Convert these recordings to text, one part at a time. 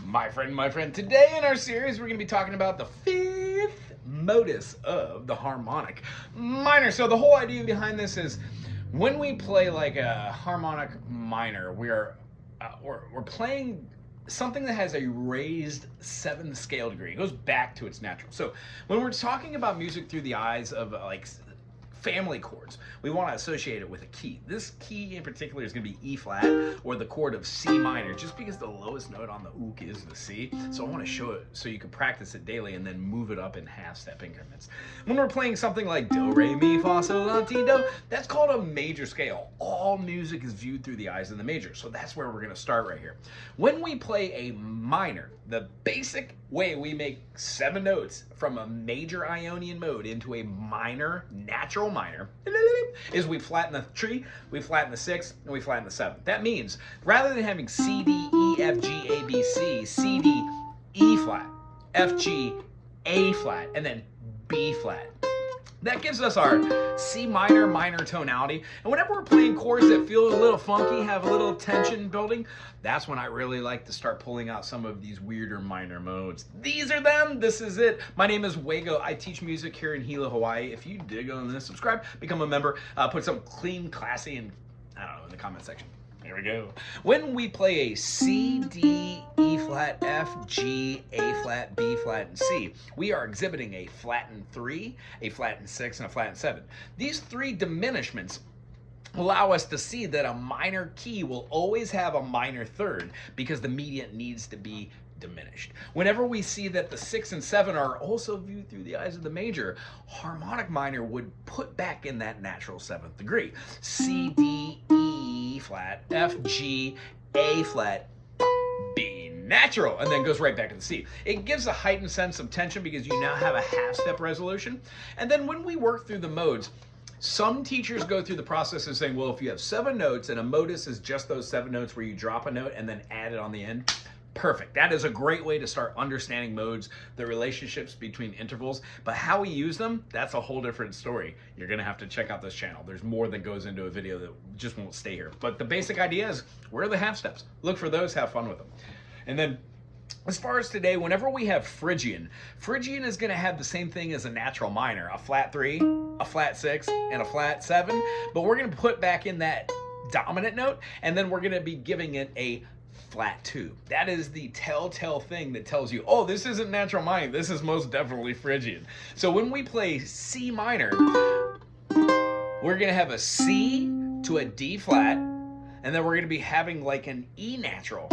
My friend, today in our series we're going to be talking about the fifth modus of the harmonic minor. So the whole idea behind this is when we play like a harmonic minor, we're playing something that has a raised seventh scale degree. It goes back to its natural. So when we're talking about music through the eyes of like family chords, we want to associate it with a key. This key in particular is going to be E flat or the chord of C minor, just because the lowest note on the ook is the C. So I want to show it so you can practice it daily and then move it up in half step increments. When we're playing something like do, re, mi, fa, sol, la, ti, do, that's called a major scale. All music is viewed through the eyes of the major. So that's where we're going to start right here. When we play a minor, the basic way we make 7 notes from a major Ionian mode into a minor, natural minor, is we flatten the tree, we flatten the 6th, and we flatten the 7th. That means rather than having C, D, E, F, G, A, B, C, C, D, E flat, F, G, A flat, and then B flat. That gives us our C minor, minor tonality. And whenever we're playing chords that feel a little funky, have a little tension building, that's when I really like to start pulling out some of these weirder minor modes. These are them. This is it. My name is Wago. I teach music here in Hilo, Hawaii. If you dig on this, subscribe, become a member, put some clean, classy, and I don't know, in the comment section. Here we go. When we play a C, D, E flat, F, G, A flat, B flat, and C, we are exhibiting a flattened 3, a flattened 6, and a flattened 7. These 3 diminishments allow us to see that a minor key will always have a minor third because the mediant needs to be diminished. Whenever we see that the 6 and 7 are also viewed through the eyes of the major, harmonic minor would put back in that natural 7th degree. C, D, E flat, F, G, A flat, B natural, and then goes right back to the C. It gives a heightened sense of tension because you now have a half-step resolution. And then when we work through the modes, some teachers go through the process of saying, well, if you have 7 notes and a modus is just those 7 notes where you drop a note and then add it on the end, perfect. That is a great way to start understanding modes, the relationships between intervals, but how we use them, that's a whole different story. You're gonna have to check out this channel. There's more that goes into a video that just won't stay here. But the basic idea is, where are the half steps? Look for those, have fun with them. And then as far as today, whenever we have Phrygian is gonna have the same thing as a natural minor, a flat 3, a flat 6, and a flat 7, but we're gonna put back in that dominant note, and then we're gonna be giving it a flat 2. That is the telltale thing that tells you, oh, this isn't natural minor, this is most definitely Phrygian. So when we play C minor, we're gonna have a C to a D flat, and then we're gonna be having like an E natural.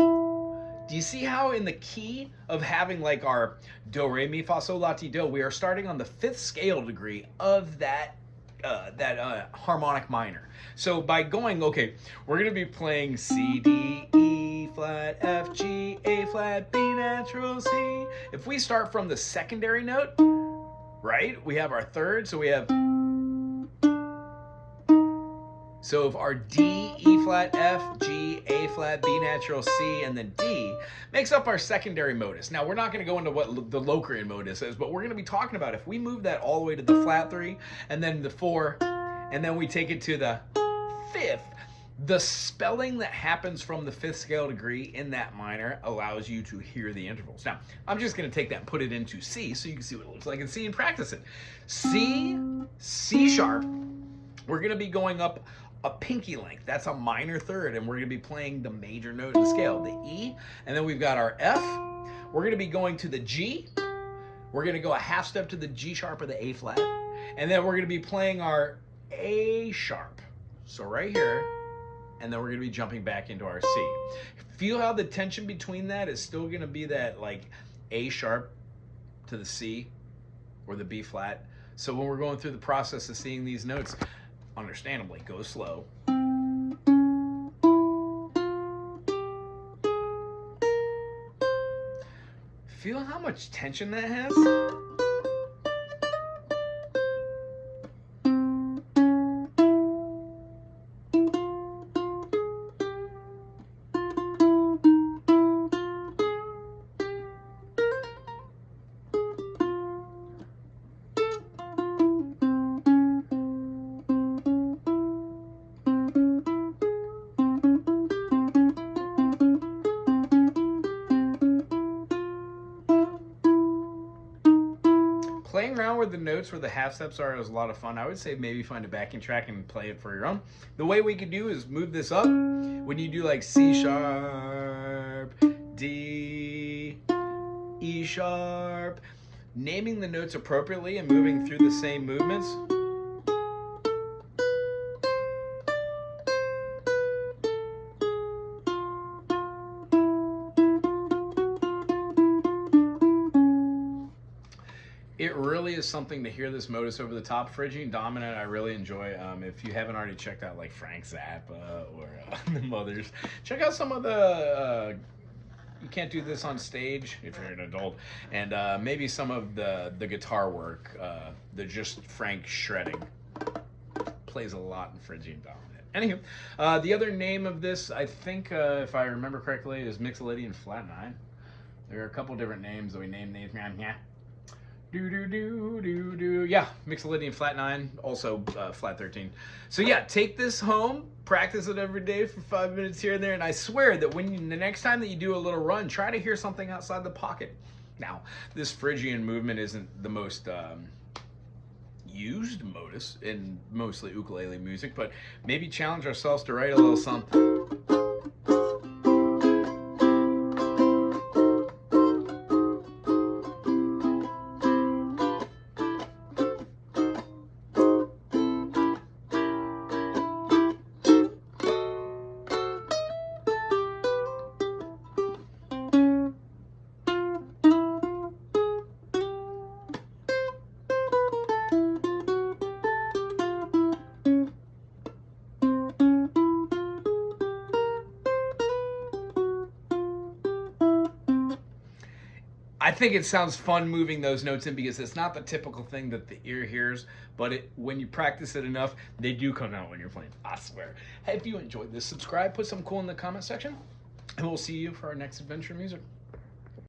Do you see how in the key of having like our do, re, mi, fa, sol, la, ti, do, we are starting on the 5th scale degree of that harmonic minor. So by going, okay, we're gonna be playing C, D, E flat, F, G, A flat, B natural, C. If we start from the secondary note, right, we have our third, so we have, so if our D, E flat, F, G, A flat, B natural, C, and then D makes up our secondary modus. Now, we're not going to go into what the Locrian modus is, but we're going to be talking about if we move that all the way to the flat 3, and then the 4, and then we take it to the 5th, the spelling that happens from the 5th scale degree in that minor allows you to hear the intervals. Now, I'm just going to take that and put it into C so you can see what it looks like in C and practice it. C, C sharp, we're going to be going up a pinky length. That's a minor third, and we're going to be playing the major note of the scale, the E, and then we've got our F. We're going to be going to the G. We're going to go a half step to the G sharp or the A flat, and then we're going to be playing our A sharp. So right here, and then we're going to be jumping back into our C. Feel how the tension between that is still going to be that like A sharp to the C or the B flat. So when we're going through the process of seeing these notes, understandably, go slow. Feel how much tension that has? playing around with the notes where the half steps are is a lot of fun. I would say maybe find a backing track and play it for your own. The way we could do is move this up. When you do like C sharp, D, E sharp, naming the notes appropriately and moving through the same movements. It really is something to hear this modus over the top. Phrygian Dominant, I really enjoy. If you haven't already checked out like Frank Zappa or the Mothers, check out some of the You Can't Do This on Stage if you're an adult, and maybe some of the guitar work, the just Frank shredding. Plays a lot in Phrygian Dominant. Anywho, the other name of this, I think, if I remember correctly, is Mixolydian Flat 9. There are a couple different names that we named these. Yeah, Mixolydian Flat 9, also Flat 13. So yeah, take this home, practice it every day for 5 minutes here and there, and I swear that the next time that you do a little run, try to hear something outside the pocket. Now, this Phrygian movement isn't the most used modus in mostly ukulele music, but maybe challenge ourselves to write a little something. I think it sounds fun moving those notes in because it's not the typical thing that the ear hears, but when you practice it enough, they do come out when you're playing, I swear. Hey, if you enjoyed this, subscribe, put something cool in the comment section, and we'll see you for our next adventure music.